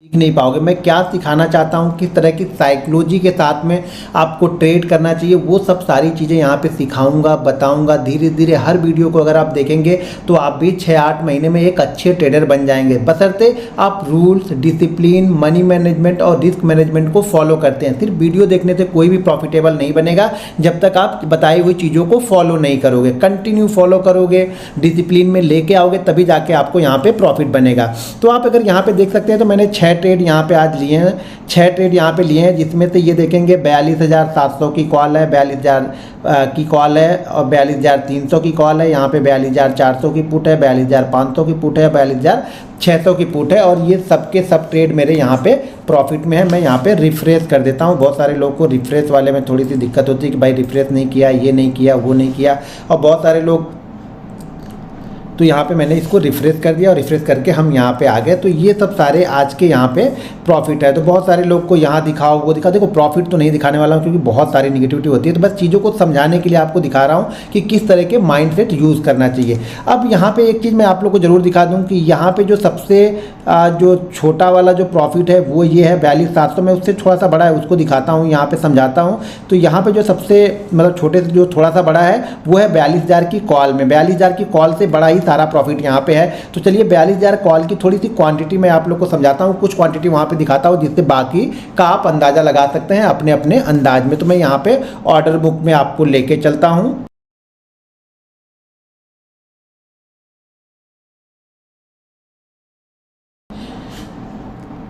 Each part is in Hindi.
सीख नहीं पाओगे। मैं क्या सिखाना चाहता हूँ, किस तरह की साइकोलॉजी के साथ में आपको ट्रेड करना चाहिए, वो सब सारी चीज़ें यहाँ पे सिखाऊंगा, बताऊंगा। धीरे धीरे हर वीडियो को अगर आप देखेंगे तो आप भी 6-8 महीने में एक अच्छे ट्रेडर बन जाएंगे, बशर्ते आप रूल्स, डिसिप्लिन, मनी मैनेजमेंट और रिस्क मैनेजमेंट को फॉलो करते हैं। सिर्फ वीडियो देखने से कोई भी प्रॉफिटेबल नहीं बनेगा जब तक आप बताई हुई चीज़ों को फॉलो नहीं करोगे। कंटिन्यू फॉलो करोगे, डिसिप्लिन में लेके आओगे, तभी जाके आपको यहाँ पे प्रॉफिट बनेगा। तो आप अगर यहाँ पे देख सकते हैं तो मैंने 6 ट्रेड यहाँ पे आज लिए हैं, 6 ट्रेड यहाँ पे लिए हैं, जिसमें से ये देखेंगे 42,700 की कॉल है, 42,000 की कॉल है और 42,300 की कॉल है। यहाँ पे 42,400 की पुट है, 42,500 की पुट है, 42,600 की पुट है और ये सब के सब ट्रेड मेरे यहाँ पे प्रॉफिट में है। मैं यहाँ पे रिफ्रेश कर देता हूँ। बहुत सारे लोगों को रिफ्रेश वाले में थोड़ी सी दिक्कत होती है कि भाई रिफ्रेश नहीं किया, ये नहीं किया, वो नहीं किया, और बहुत सारे लोग, तो यहाँ पे मैंने इसको रिफ्रेश कर दिया और रिफ्रेश करके हम यहाँ पे आ गए। तो ये सब सारे आज के यहाँ पे प्रॉफिट है। तो बहुत सारे लोग को यहाँ दिखाओ, वो दिखाओ, देखो प्रॉफिट तो नहीं दिखाने वाला हूँ क्योंकि बहुत सारी निगेटिविटी होती है, तो बस चीज़ों को समझाने के लिए आपको दिखा रहा हूँ कि किस तरह के माइंडसेट यूज़ करना चाहिए। अब यहाँ पे एक चीज़ मैं आप लोग को ज़रूर दिखा दूँ कि यहाँ पे जो सबसे जो छोटा वाला जो प्रॉफिट है वो ये है 42,700 में, उससे थोड़ा सा बड़ा है, उसको दिखाता हूँ, यहाँ पे समझाता हूँ। तो यहाँ पे जो सबसे मतलब छोटे से जो थोड़ा सा बड़ा है वो है 42,000 की कॉल में। 42,000 की कॉल से बड़ा ही सारा प्रॉफिट यहाँ पे है। तो चलिए 42,000 कॉल की थोड़ी सी क्वांटिटी मैं आप लोग को समझाता हूँ, कुछ क्वांटिटी वहाँ पे दिखाता हूँ जिससे बाकी का आप अंदाज़ा लगा सकते हैं अपने अपने अंदाज में। तो मैं यहाँ पे ऑर्डर बुक में आपको लेके चलता हूँ।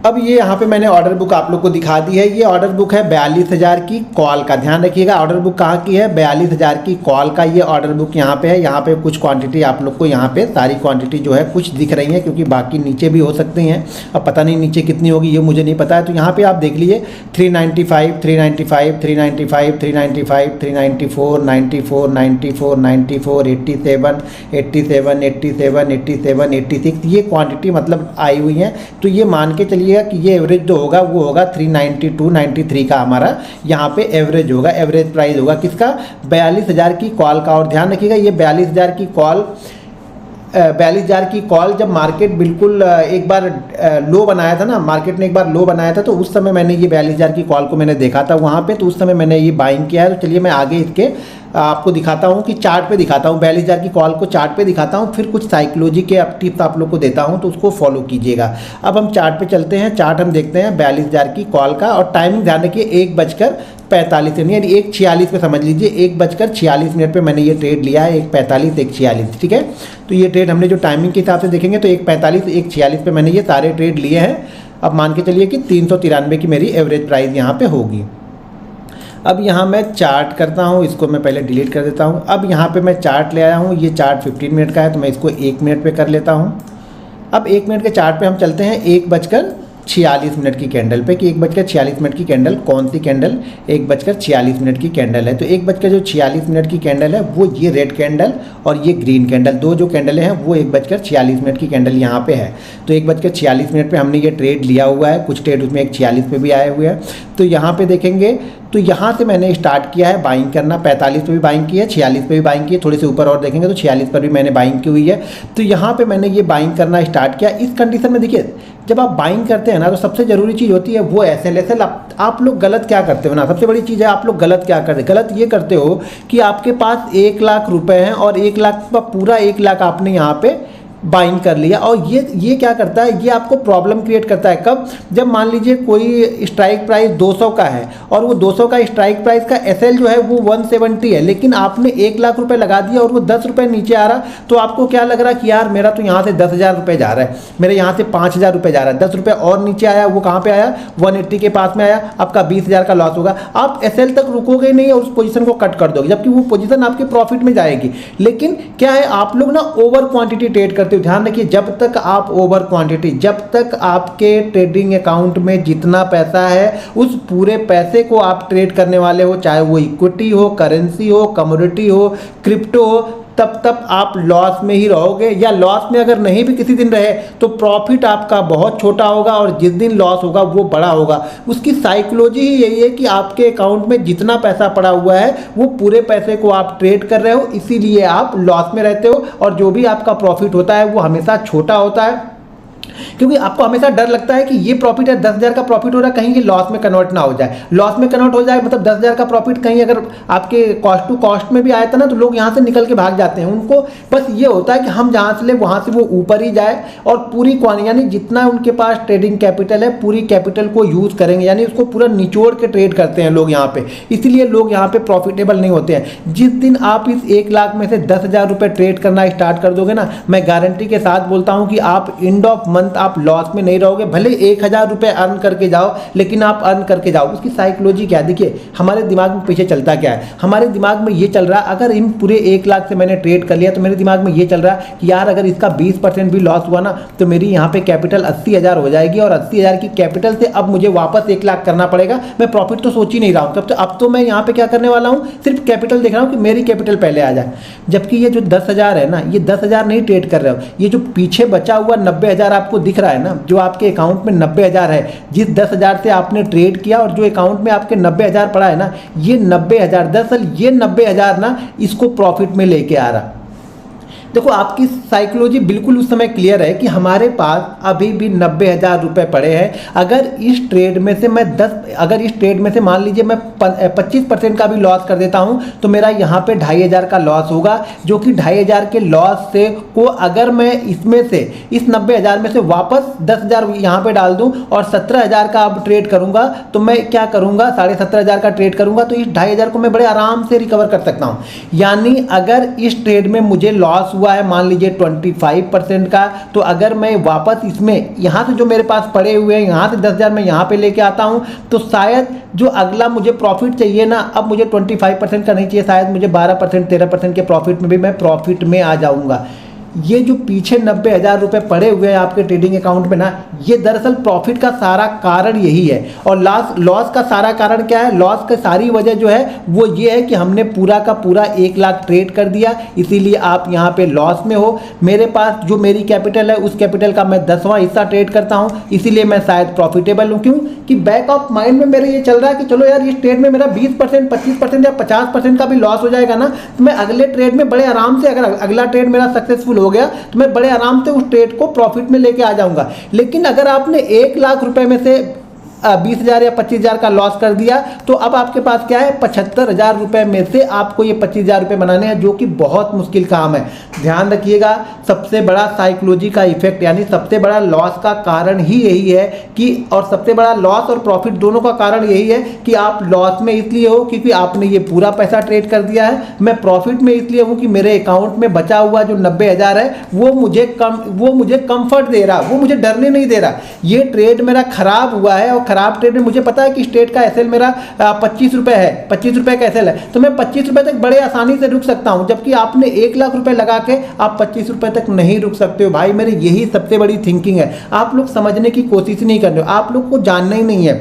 अब ये यहाँ पे मैंने ऑर्डर बुक आप लोग को दिखा दी है। ये ऑर्डर बुक है 42,000 की कॉल का, ध्यान रखिएगा। ऑर्डर बुक कहाँ की है? 42,000 की कॉल का ये ऑर्डर बुक यहाँ पे है। यहाँ पे कुछ क्वांटिटी आप लोग को, यहाँ पे सारी क्वांटिटी जो है कुछ दिख रही है क्योंकि बाकी नीचे भी हो सकती हैं। अब पता नहीं नीचे कितनी होगी, ये मुझे नहीं पता है। तो यहाँ पे आप देख लीजिए 395, 395, 395, 395, 394, 94, 94, 94, 87, 87, 87, 87, 86 ये क्वांटिटी मतलब आई हुई है। तो ये मान के चलिए कि ये एवरेज जो होगा वो होगा 392, 93 का हमारा यहाँ पे एवरेज होगा, एवरेज प्राइस होगा किसका? 42,000 की कॉल का। और ध्यान रखिएगा ये 42,000 की कॉल, 42,000 की कॉल जब मार्केट बिल्कुल एक बार लो बनाया था ना, मार्केट ने एक बार लो बनाया था, तो उस समय मैंने ये 42,000 की कॉल को मैंने देखा था वहाँ पे, तो उस समय मैंने ये बाइंग किया है। तो चलिए मैं आगे इसके आपको दिखाता हूँ कि चार्ट पे दिखाता हूँ, 42,000 की कॉल को चार्ट पे दिखाता हूँ, फिर कुछ साइकोलॉजी के टिप्स आप लोग को देता हूँ, तो उसको फॉलो कीजिएगा। अब हम चार्ट पे चलते हैं। चार्ट हम देखते हैं 42,000 की कॉल का, और टाइमिंग ध्यान रखिए 1:45 यानी 1:46 पे समझ लीजिए, 1:46 पे मैंने ये ट्रेड लिया है, 1:45, 1:46, ठीक है। तो ये ट्रेड हमने जो टाइमिंग के हिसाब से देखेंगे तो 1:45, 1:46 पे मैंने ये सारे ट्रेड लिए हैं। अब मान के चलिए कि 393 की मेरी एवरेज प्राइस यहाँ पे होगी। अब यहाँ मैं चार्ट करता हूँ, इसको मैं पहले डिलीट कर देता हूँ। अब यहाँ पे मैं चार्ट ले आया हूँ, ये चार्ट 15 मिनट का है, तो मैं इसको 1 मिनट पे कर लेता हूँ। अब 1 मिनट के चार्ट पे हम चलते हैं 1:46 की कैंडल पे, कि 1:46 की कैंडल कौन सी कैंडल? 1:46 की कैंडल है। तो 1:46 की कैंडल है वो ये रेड कैंडल और ये ग्रीन कैंडल, दो जो कैंडल हैं वो 1:46 की कैंडल यहाँ पे है। तो 1:46 पे हमने ये ट्रेड लिया हुआ है, कुछ ट्रेड उसमें 1:46 पे भी आए हुए हैं। तो यहाँ पे देखेंगे तो यहाँ से मैंने स्टार्ट किया है बाइंग करना, 45 पे भी बाइंग की है, 46 पे भी बाइंग की है, थोड़े से ऊपर और देखेंगे तो 46 पर भी मैंने बाइंग की हुई है। तो यहाँ पे मैंने ये बाइंग करना स्टार्ट किया। इस कंडीशन में देखिए जब आप बाइंग करते हैं ना, तो सबसे ज़रूरी चीज़ होती है वो SL। आप लोग गलत क्या करते हो ना, सबसे बड़ी चीज़ है आप लोग गलत क्या करते हो। गलत ये करते हो कि आपके पास 1 लाख रुपए हैं और 1 लाख का पूरा 1 लाख आपने यहाँ पे बाइंग कर लिया, और ये क्या करता है, ये आपको प्रॉब्लम क्रिएट करता है। कब? जब मान लीजिए कोई स्ट्राइक प्राइस 200 का है और वो 200 का स्ट्राइक प्राइस का SL जो है वो 170 है, लेकिन आपने 1 लाख रुपए लगा दिया और वो 10 रुपये नीचे आ रहा, तो आपको क्या लग रहा कि यार मेरा तो यहाँ से 10,000 रुपये जा रहा है, मेरे यहाँ से 5,000 रुपये जा रहा है, 10 रुपये और नीचे आया, वो कहाँ पे आया? 180 के पास में आया, आपका 20,000 का लॉस होगा। आप SL तक रुकोगे नहीं और उस पोजीशन को कट कर दोगे, जबकि वो पोजीशन आपके प्रॉफिट में जाएगी। लेकिन क्या है, आप लोग ना ओवर क्वांटिटी ट्रेड करते हो। ध्यान रखिए जब तक आप ओवर क्वांटिटी, जब तक आपके ट्रेडिंग अकाउंट में जितना पैसा है उस पूरे पैसे को आप ट्रेड करने वाले हो, चाहे वो इक्विटी हो, करेंसी हो, कमोडिटी हो, क्रिप्टो हो, तब तक आप लॉस में ही रहोगे। या लॉस में अगर नहीं भी किसी दिन रहे तो प्रॉफिट आपका बहुत छोटा होगा और जिस दिन लॉस होगा वो बड़ा होगा। उसकी साइकोलॉजी ही यही है कि आपके अकाउंट में जितना पैसा पड़ा हुआ है वो पूरे पैसे को आप ट्रेड कर रहे हो, इसीलिए आप लॉस में रहते हो और जो भी आपका प्रॉफिट होता है वो हमेशा छोटा होता है। क्योंकि आपको हमेशा डर लगता है कि ये प्रॉफिट है, 10,000 का प्रॉफिट हो रहा है, कहीं ये लॉस में कन्वर्ट ना हो जाए। लॉस में कन्वर्ट हो जाए मतलब 10,000 का प्रॉफिट कहीं अगर आपके कॉस्ट टू कॉस्ट में भी आया था ना, तो लोग यहाँ से निकल के भाग जाते हैं। उनको बस ये होता है कि हम जहाँ से ले वहाँ से वो ऊपर ही जाए और पूरी क्वांटिटी यानी जितना उनके पास ट्रेडिंग कैपिटल है पूरी कैपिटल को यूज़ करेंगे, यानी उसको पूरा निचोड़ के ट्रेड करते हैं लोग यहाँ पे। इसलिए लोग यहाँ पे प्रॉफिटेबल नहीं होते हैं। जिस दिन आप इस 1 लाख में से 10,000 रुपये ट्रेड करना स्टार्ट कर दोगे ना, मैं गारंटी के साथ बोलता हूँ कि आप एंड ऑफ मंथ आप लॉस में नहीं रहोगे। भले 1,000 रुपये अर्न करके जाओ, लेकिन आप अर्न करके जाओ। उसकी साइकोलॉजी क्या है, देखिए हमारे दिमाग में पीछे चलता क्या है। हमारे दिमाग में ये चल रहा है, अगर इन पूरे 1 लाख से मैंने ट्रेड कर लिया तो मेरे दिमाग में ये चल रहा है कि यार अगर इसका 20% भी लॉस हुआ ना तो मेरी यहाँ पे कैपिटल 80,000 हो जाएगी, और 80,000 की कैपिटल से अब मुझे वापस 1 लाख करना पड़ेगा। मैं प्रॉफिट तो सोच ही नहीं रहा हूँ, अब तो मैं यहाँ पे क्या करने वाला हूँ, सिर्फ कैपिटल देख रहा हूँ कि मेरी कैपिटल पहले आ जाए। जबकि ये जो 10,000 है ना, ये 10,000 नहीं ट्रेड कर रहे हो, ये जो पीछे बचा हुआ 90,000 आपको दिख रहा है ना, जो आपके अकाउंट में 90,000 है, जिस 10,000 से आपने ट्रेड किया और जो अकाउंट में आपके 90,000 पड़ा है ना, ये 90,000 दरअसल ये 90,000 ना इसको प्रॉफिट में लेके आ रहा। देखो आपकी साइकोलॉजी बिल्कुल उस समय क्लियर है कि हमारे पास अभी भी 90,000 रुपये पड़े हैं। अगर इस ट्रेड में से मैं अगर इस ट्रेड में से मान लीजिए मैं 25% का भी लॉस कर देता हूं तो मेरा यहाँ पे 2,500 का लॉस होगा, जो कि 2,500 के लॉस से को अगर मैं इसमें से इस 90,000 में से वापस 10,000 यहाँ पे डाल दूँ और 17,000 का अब ट्रेड करूँगा तो मैं क्या करूँगा, 17,500 का ट्रेड करूँगा तो इस 2,500 को मैं बड़े आराम से रिकवर कर सकता हूँ। यानी अगर इस ट्रेड में मुझे लॉस हुआ है मान लीजिए 25% का, तो अगर मैं वापस इसमें यहाँ से जो मेरे पास पड़े हुए हैं यहाँ से 10,000 मैं यहाँ पे लेके आता हूँ तो शायद जो अगला मुझे प्रॉफिट चाहिए ना, अब मुझे 25% का नहीं चाहिए, शायद मुझे 12% 13% के प्रॉफिट में भी मैं प्रॉफिट में आ जाऊँगा। ये जो पीछे 90,000 रुपये पड़े हुए हैं आपके ट्रेडिंग अकाउंट में ना, ये दरअसल प्रॉफिट का सारा कारण यही है। और लॉस का सारा कारण क्या है, लॉस की सारी वजह जो है वो ये है कि हमने पूरा का पूरा 1 लाख ट्रेड कर दिया, इसीलिए आप यहाँ पे लॉस में हो। मेरे पास जो मेरी कैपिटल है उस कैपिटल का मैं 10वां हिस्सा ट्रेड करता हूँ, इसीलिए मैं शायद प्रॉफिटेबल हूँ। क्यों कि बैक ऑफ माइंड में मेरे ये चल रहा है कि चलो यार इस ट्रेड में मेरा 20%, 25% या 50% का भी लॉस हो जाएगा ना, तो मैं अगले ट्रेड में बड़े आराम से, अगर अगला ट्रेड मेरा सक्सेसफुल हो गया तो मैं बड़े आराम से उस ट्रेड को प्रॉफिट में लेके आ जाऊंगा। लेकिन अगर आपने 1 लाख रुपए में से 20,000 या 25,000 का लॉस कर दिया तो अब आपके पास क्या है, 75,000 रुपए में से आपको ये 25,000 रुपए बनाने हैं, जो कि बहुत मुश्किल काम है। ध्यान रखिएगा, सबसे बड़ा साइकोलॉजी का इफेक्ट यानी सबसे बड़ा लॉस का कारण ही यही है कि, और सबसे बड़ा लॉस और प्रॉफिट दोनों का कारण यही है कि आप लॉस में इसलिए हो क्योंकि आपने ये पूरा पैसा ट्रेड कर दिया है। मैं प्रॉफिट में इसलिए हूँ कि मेरे अकाउंट में बचा हुआ जो 90,000 है वो मुझे कंफर्ट दे रहा, वो मुझे डरने नहीं दे रहा। ये ट्रेड मेरा खराब हुआ है और खराब ट्रेड में मुझे पता है कि इस ट्रेड का एसएल मेरा 25 रुपए है, 25 रुपए का एसएल है, तो मैं 25 रुपए तक बड़े आसानी से रुक सकता हूं। जबकि आपने 1 लाख रुपए लगा के आप 25 रुपए तक नहीं रुक सकते हो। भाई मेरी यही सबसे बड़ी थिंकिंग है। आप लोग समझने की कोशिश नहीं कर रहे हो, आप लोग को जानना ही नहीं है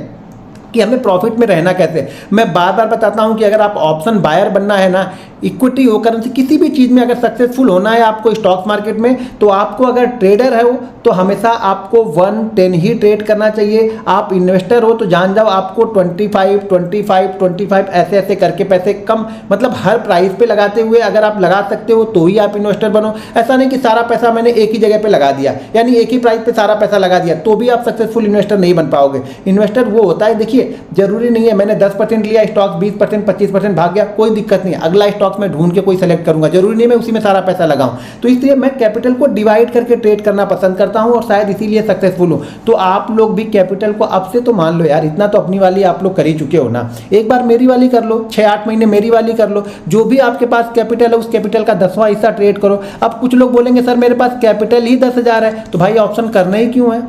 कि हमें प्रॉफिट में रहना कैसे। मैं बार बार बताता हूं कि अगर आप ऑप्शन बायर बनना है ना, इक्विटी हो करेंसी किसी भी चीज़ में अगर सक्सेसफुल होना है आपको स्टॉक मार्केट में, तो आपको अगर ट्रेडर है हो तो हमेशा आपको 1-10 ही ट्रेड करना चाहिए। आप इन्वेस्टर हो तो जान जाओ आपको 25 ऐसे ऐसे करके पैसे कम, मतलब हर प्राइस पे लगाते हुए अगर आप लगा सकते हो तो ही आप इन्वेस्टर बनो। ऐसा नहीं कि सारा पैसा मैंने एक ही जगह पे लगा दिया, यानी एक ही प्राइस पे सारा पैसा लगा दिया तो भी आप सक्सेसफुल इन्वेस्टर नहीं बन पाओगे। इन्वेस्टर वो होता है, देखिए जरूरी नहीं है मैंने 10% लिया स्टॉक 20% 25% भाग गया, कोई दिक्कत नहीं है, अगला स्टॉक में ढूंढ के कोई सेलेक्ट करूंगा, जरूरी नहीं मैं उसी में सारा पैसा लगाऊं। तो इसलिए मैं कैपिटल को डिवाइड करके ट्रेड करना पसंद करता हूं और शायद इसीलिए सक्सेसफुल हूं। तो आप लोग भी कैपिटल को अब से तो मान लो यार, इतना तो अपनी वाली आप लोग कर ही चुके हो ना, एक बार मेरी वाली कर लो, 6-8 महीने मेरी वाली कर लो। जो भी आपके पास कैपिटल है उस कैपिटल का 10वां हिस्सा ट्रेड करो। अब कुछ लोग बोलेंगे सर मेरे पास कैपिटल ही 10,000 है, तो भाई ऑप्शन करना ही क्यों है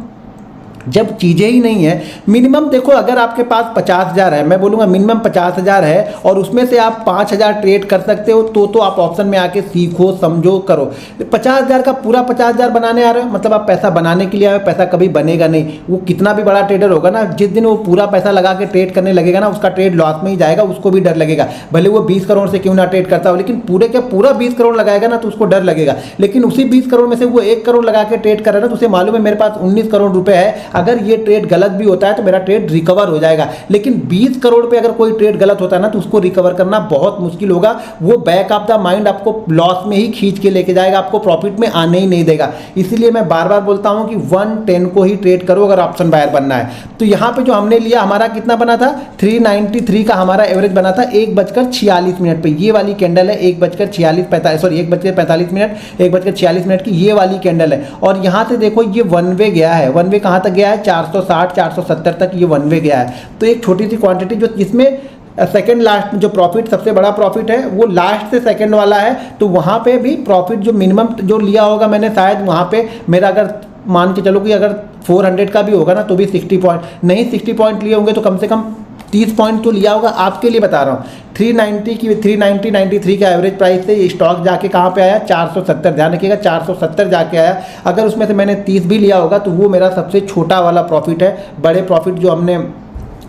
जब चीज़ें ही नहीं है। मिनिमम देखो, अगर आपके पास 50,000 है, मैं बोलूँगा मिनिमम 50,000 है और उसमें से आप 5,000 ट्रेड कर सकते हो तो आप ऑप्शन में आके सीखो, समझो, करो। 50,000 का पूरा 50,000 बनाने आ रहे हो, मतलब आप पैसा बनाने के लिए आए हो, पैसा कभी बनेगा नहीं। वो कितना भी बड़ा ट्रेडर होगा ना, जिस दिन वो पूरा पैसा लगा के ट्रेड करने लगेगा ना, उसका ट्रेड लॉस में ही जाएगा, उसको भी डर लगेगा। भले वो 20 करोड़ से क्यों ना ट्रेड करता हो, लेकिन पूरे के पूरा 20 करोड़ लगाएगा ना तो उसको डर लगेगा। लेकिन उसी 20 करोड़ में से वो 1 करोड़ लगा के ट्रेड कर रहा है ना, तो उसे मालूम है मेरे पास 19 करोड़ रुपए है, अगर ये ट्रेड गलत भी होता है तो मेरा ट्रेड रिकवर हो जाएगा। लेकिन 20 करोड़ पे अगर कोई ट्रेड गलत होता है ना तो उसको रिकवर करना बहुत मुश्किल होगा। वो बैक ऑफ द माइंड आपको लॉस में ही खींच के लेके जाएगा, आपको प्रॉफिट में आने ही नहीं देगा। इसीलिए मैं बार बार बोलता हूं कि 110 को ही ट्रेड करो अगर ऑप्शन बायर बनना है। तो यहाँ पे जो हमने लिया हमारा कितना बना था, 393 का हमारा एवरेज बना था 1:46 पे। ये वाली कैंडल है 1:46 की ये वाली कैंडल है। और यहाँ से देखो ये वन वे गया है। वन वे कहाँ तक गया है, 460 470 तक ये वन वे गया है। तो एक छोटी सी क्वांटिटी जो जिसमें सेकंड लास्ट जो प्रॉफिट सबसे बड़ा प्रॉफिट है वो लास्ट से सेकंड वाला है। तो वहाँ पे भी प्रॉफिट जो मिनिमम जो लिया होगा मैंने, शायद वहाँ पे मेरा अगर मान के चलो कि अगर 400 का भी होगा ना तो भी 60 पॉइंट नहीं, 60 पॉइंट लिए होंगे तो कम से कम 30 पॉइंट तो लिया होगा। आपके लिए बता रहा हूँ 393 का एवरेज प्राइस से ये स्टॉक जाके कहाँ पे आया, 470। ध्यान रखिएगा 470 जाके आया। अगर उसमें से मैंने 30 भी लिया होगा तो वो मेरा सबसे छोटा वाला प्रॉफिट है। बड़े प्रॉफिट जो हमने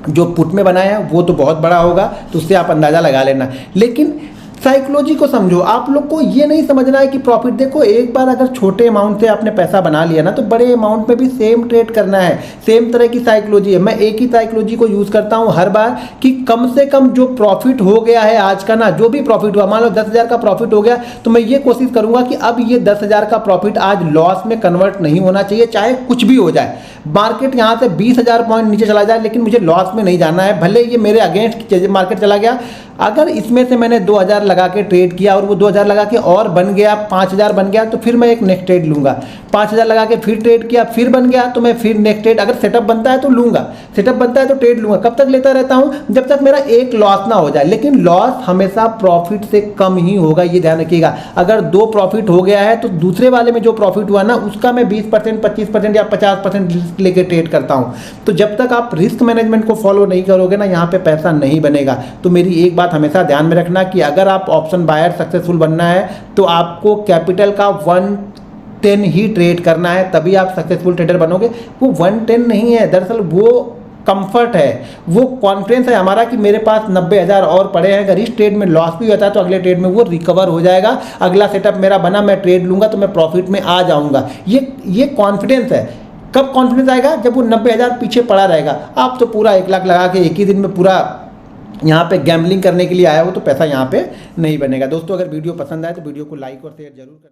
जो पुट में बनाया है वो तो बहुत बड़ा होगा, तो उससे आप अंदाज़ा लगा लेना। लेकिन साइकोलॉजी को समझो। आप लोग को ये नहीं समझना है कि प्रॉफिट, देखो एक बार अगर छोटे अमाउंट से आपने पैसा बना लिया ना तो बड़े अमाउंट में भी सेम ट्रेड करना है। सेम तरह की साइकोलॉजी है। मैं एक ही साइकोलॉजी को यूज़ करता हूँ हर बार कि कम से कम जो प्रॉफिट हो गया है आज का ना, जो भी प्रॉफिट हुआ, मान लो 10,000 का प्रॉफिट हो गया तो मैं ये कोशिश करूँगा कि अब ये 10,000 का प्रॉफिट आज लॉस में कन्वर्ट नहीं होना चाहिए, चाहे कुछ भी हो जाए। मार्केट यहाँ से 20,000 पॉइंट नीचे चला जाए लेकिन मुझे लॉस में नहीं जाना है। भले ये मेरे अगेंस्ट मार्केट चला गया, अगर इसमें से मैंने 2,000 लगा के ट्रेड किया और वो 2,000 लगा के और बन गया, 5,000 बन गया, तो फिर मैं एक नेक्स्ट ट्रेड लूँगा। 5,000 लगा के फिर ट्रेड किया, फिर बन गया तो मैं फिर नेक्स्ट ट्रेड, अगर सेटअप बनता है तो लूँगा, सेटअप बनता है तो ट्रेड लूँगा। कब तक लेता रहता हूँ, जब तक मेरा एक लॉस ना हो जाए। लेकिन लॉस हमेशा प्रॉफिट से कम ही होगा, ये ध्यान रखिएगा। अगर 2 प्रॉफिट हो गया है तो दूसरे वाले में जो प्रॉफिट हुआ ना उसका मैं 20%, 25% या 50% रिस्क लेके ट्रेड करता हूँ। तो जब तक आप रिस्क मैनेजमेंट को फॉलो नहीं करोगे ना, यहाँ पे पैसा नहीं बनेगा। तो मेरी एक बात हमेशा ध्यान में रखना कि अगर आप ऑप्शन बायर सक्सेसफुल बनना है तो आपको कैपिटल का 110 ही ट्रेड करना है, तभी आप सक्सेसफुल ट्रेडर बनोगे। वो 110 नहीं है, दरअसल वो कंफर्ट है, वो कॉन्फिडेंस है हमारा कि मेरे पास 90,000 और पड़े हैं। अगर इस ट्रेड में लॉस भी होता है तो अगले ट्रेड में वो रिकवर हो जाएगा। अगला सेटअप मेरा बना, मैं ट्रेड लूँगा तो मैं प्रॉफिट में आ जाऊँगा। ये कॉन्फिडेंस है। कब कॉन्फिडेंस आएगा, जब वो 90,000 पीछे पड़ा रहेगा। आप तो पूरा 1 लाख लगा के एक ही दिन में पूरा यहाँ पे गैम्बलिंग करने के लिए आया हो तो पैसा यहाँ पे नहीं बनेगा। दोस्तों अगर वीडियो पसंद आए तो वीडियो को लाइक और शेयर जरूर करें।